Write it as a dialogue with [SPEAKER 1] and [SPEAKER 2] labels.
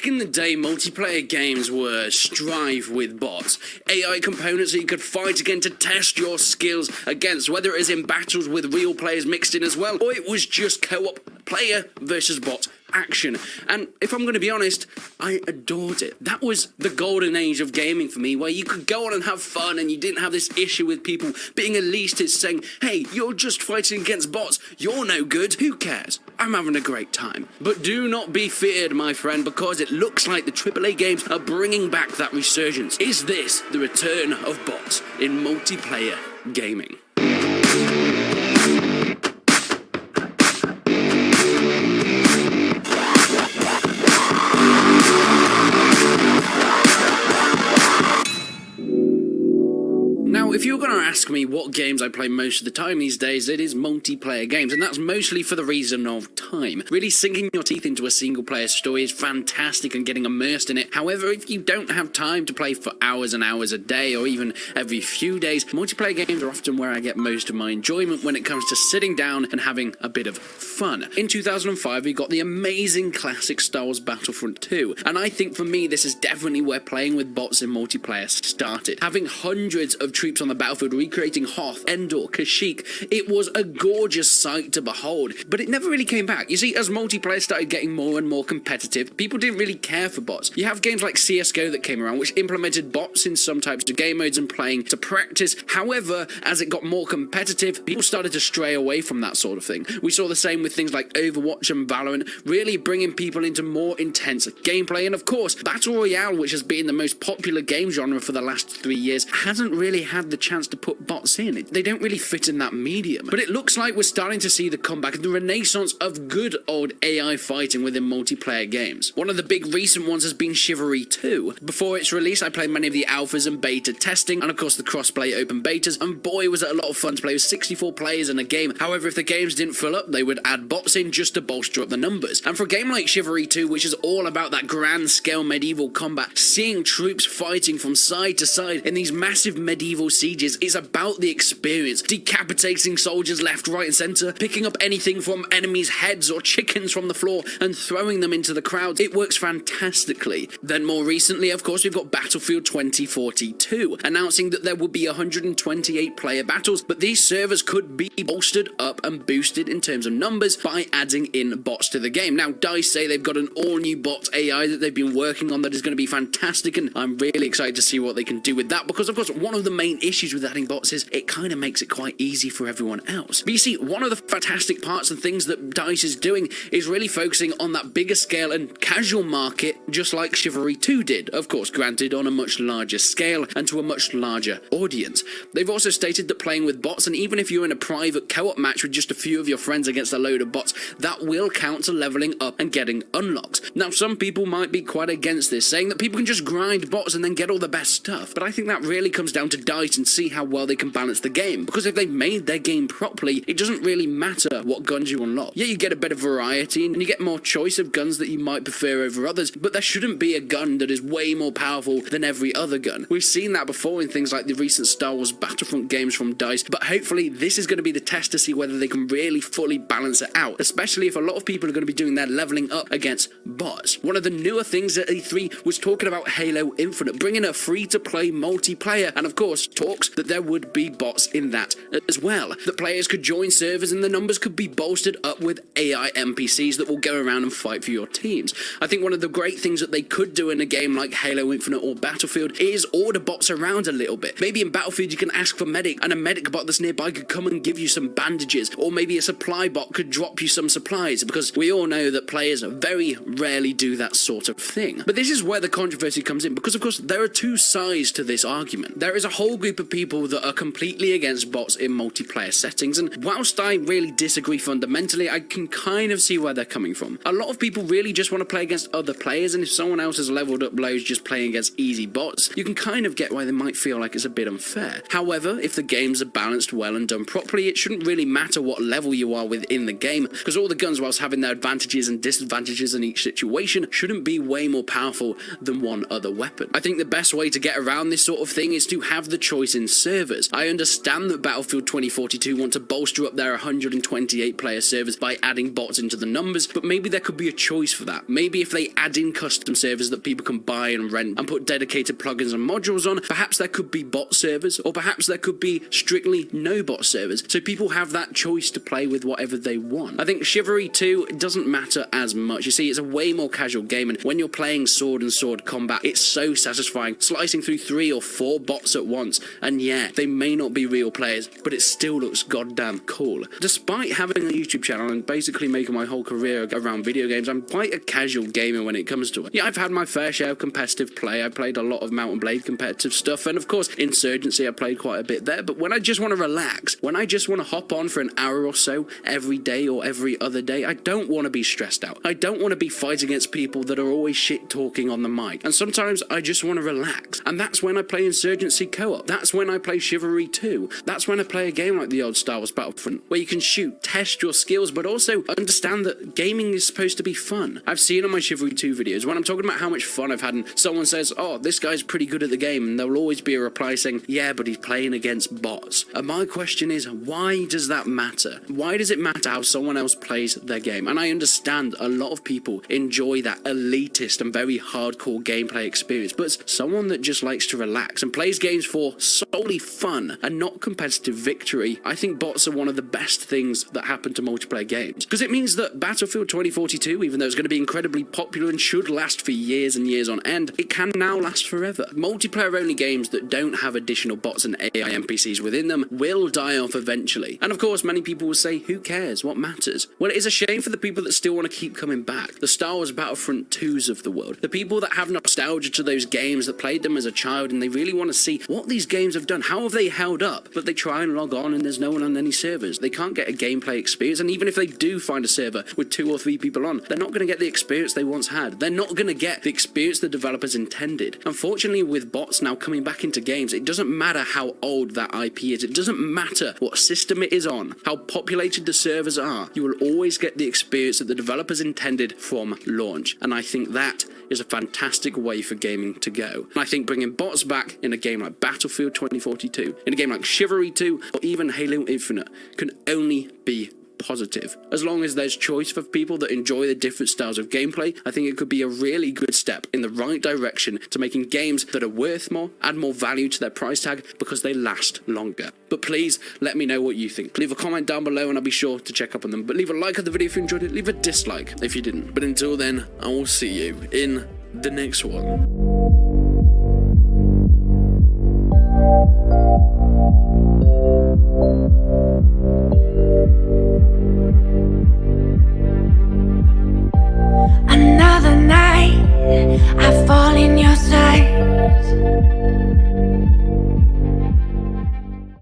[SPEAKER 1] in the day, multiplayer games were strife with bots. AI components that you could fight again to test your skills against, whether it is in battles with real players mixed in as well, or it was just co-op player versus bot action. And if I'm going to be honest, I adored it. That was the golden age of gaming for me, where you could go on and have fun and you didn't have this issue with people being elitist saying, hey, you're just fighting against bots, you're no good, who cares? I'm having a great time. But do not be feared, my friend, because it looks like the AAA games are bringing back that resurgence. Is this the return of bots in multiplayer gaming? Now, if you're going to ask me what games I play most of the time these days, it is multiplayer games, and that's mostly for the reason of time. Really sinking your teeth into a single-player story is fantastic and getting immersed in it. However, if you don't have time to play for hours and hours a day, or even every few days, multiplayer games are often where I get most of my enjoyment when it comes to sitting down and having a bit of fun. In 2005, we got the amazing classic Star Wars Battlefront 2, and I think for me, this is definitely where playing with bots in multiplayer started. Having hundreds of troops on the battlefield recreating Hoth, Endor, Kashyyyk, it was a gorgeous sight to behold, but it never really came back. You see, as multiplayer started getting more and more competitive, people didn't really care for bots. You have games like CSGO that came around, which implemented bots in some types of game modes and playing to practice. However, as it got more competitive, people started to stray away from that sort of thing. We saw the same with things like Overwatch and Valorant, really bringing people into more intense gameplay, and of course, Battle Royale, which has been the most popular game genre for the last 3 years, hasn't really had the chance to put bots in. They don't really fit in that medium. But it looks like we're starting to see the comeback and the renaissance of good old AI fighting within multiplayer games. One of the big recent ones has been Chivalry 2. Before its release, I played many of the alphas and beta testing, and of course the cross-play open betas, and boy was it a lot of fun to play with 64 players in a game. However, if the games didn't fill up, they would add bots in just to bolster up the numbers. And for a game like Chivalry 2, which is all about that grand scale medieval combat, seeing troops fighting from side to side in these massive medieval sieges is about the experience. Decapitating soldiers left, right and centre, picking up anything from enemies' heads or chickens from the floor and throwing them into the crowd. It works fantastically. Then more recently, of course, we've got Battlefield 2042, announcing that there will be 128 player battles, but these servers could be bolstered up and boosted in terms of numbers by adding in bots to the game. Now, DICE say they've got an all-new bot AI that they've been working on that is going to be fantastic, and I'm really excited to see what they can do with that, because of course one of the main issues with adding bots is it kind of makes it quite easy for everyone else. But you see, one of the fantastic parts and things that DICE is doing is really focusing on that bigger scale and casual market, just like Chivalry 2 did, of course granted on a much larger scale and to a much larger audience. They've also stated that playing with bots, and even if you're in a private co-op match with just a few of your friends against a load of bots, that will count to leveling up and getting unlocks. Now, some people might be quite against this, saying that people can just grind bots and then get all the best stuff, but I think that really comes down to DICE and see how well they can balance the game, because if they've made their game properly, it doesn't really matter what guns you unlock. Yeah, you get a bit of variety and you get more choice of guns that you might prefer over others, but there shouldn't be a gun that is way more powerful than every other gun. We've seen that before in things like the recent Star Wars Battlefront games from DICE, but hopefully this is going to be the test to see whether they can really fully balance it out, especially if a lot of people are going to be doing their leveling up against bots. One of the newer things at E3 was talking about Halo Infinite, bringing a free-to-play multiplayer, and of course talks that there would be bots in that as well. The players could join servers and the numbers could be bolstered up with AI NPCs that will go around and fight for your teams. I think one of the great things that they could do in a game like Halo Infinite or Battlefield is order bots around a little bit. Maybe in Battlefield you can ask for medic, and a medic bot that's nearby could come and give you some bandages, or maybe a supply bot could drop you some supplies, because we all know that players very rarely do that sort of thing. But this is where the controversy comes in, because of course there are two sides to this argument. There is a whole group of people that are completely against bots in multiplayer settings, and whilst I really disagree fundamentally, I can kind of see where they're coming from. A lot of people really just want to play against other players, and if someone else has leveled up loads just playing against easy bots, you can kind of get why they might feel like it's a bit unfair. However, if the games are balanced well and done properly, it shouldn't really matter what level you are within the game, because all the guns, whilst having their advantages and disadvantages in each situation, shouldn't be way more powerful than one other weapon. I think the best way to get around this sort of thing is to have the choice in servers. I understand that Battlefield 2042 want to bolster up their 128 player servers by adding bots into the numbers, but maybe there could be a choice for that. Maybe if they add in custom servers that people can buy and rent and put dedicated plugins and modules on, perhaps there could be bot servers, or perhaps there could be strictly no bot servers, so people have that choice to play with whatever they want. I think Chivalry 2 doesn't matter as much. You see, it's a way more casual game, and when you're playing sword and sword combat, it's so satisfying, slicing through 3 or 4 bots at once, and yeah, they may not be real players, but it still looks goddamn cool. Despite having a YouTube channel and basically making my whole career around video games, I'm quite a casual gamer when it comes to it. Yeah, I've had my fair share of competitive play. I played a lot of Mount & Blade competitive stuff, and of course, Insurgency, I played quite a bit there, but when I just want to relax, when I just want to hop on for an hour or so every day or every other day, I don't want to be stressed out. I don't want to be fighting against people that are always shit talking on the mic, and sometimes I just want to relax, and that's when I play Insurgency co-op. That's when I play Chivalry 2. That's when I play a game like the old Star Wars Battlefront, where you can shoot, test your skills, but also understand that gaming is supposed to be fun. I've seen on my Chivalry 2 videos, when I'm talking about how much fun I've had, and someone says, oh, this guy's pretty good at the game, and there will always be a reply saying, yeah, but he's playing against bots. And my question is, why does that matter? Why does it matter how someone else plays their game? And I understand a lot of people enjoy that elitist and very hardcore gameplay experience, but as someone that just likes to relax and plays games for solely fun and not competitive victory, I think bots are one of the best things that happen to multiplayer games. Because it means that Battlefield 2042, even though it's going to be incredibly popular and should last for years and years on end, it can now last forever. Multiplayer-only games that don't have additional bots and AI NPCs within them will die off eventually. And of course, many people will say, who cares? What matters? Well, it is a shame for the people that still want to keep coming back. The Star Wars Battlefront 2s of the world. The people that have nostalgia to those games, that played them as a child, and they really want to see what these games have done. How have they held up? But they try and log on and there's no one on any servers. They can't get a gameplay experience, and even if they do find a server with 2 or 3 people on, they're not going to get the experience they once had. They're not going to get the experience the developers intended. Unfortunately, with bots now coming back into games, it doesn't matter how old that IP is. It doesn't matter what system it is on, how populated the servers are. You will always get the experience that the developers intended from launch. And I think that is a fantastic way for gaming to go. And I think bringing bots back in a game like Battlefield 2042, in a game like Chivalry 2, or even Halo Infinite can only be positive. As long as there's choice for people that enjoy the different styles of gameplay, I think it could be a really good step in the right direction to making games that are worth more, add more value to their price tag, because they last longer. But please let me know what you think. Leave a comment down below and I'll be sure to check up on them. But leave a like on the video if you enjoyed it, leave a dislike if you didn't. But until then, I will see you in the next one.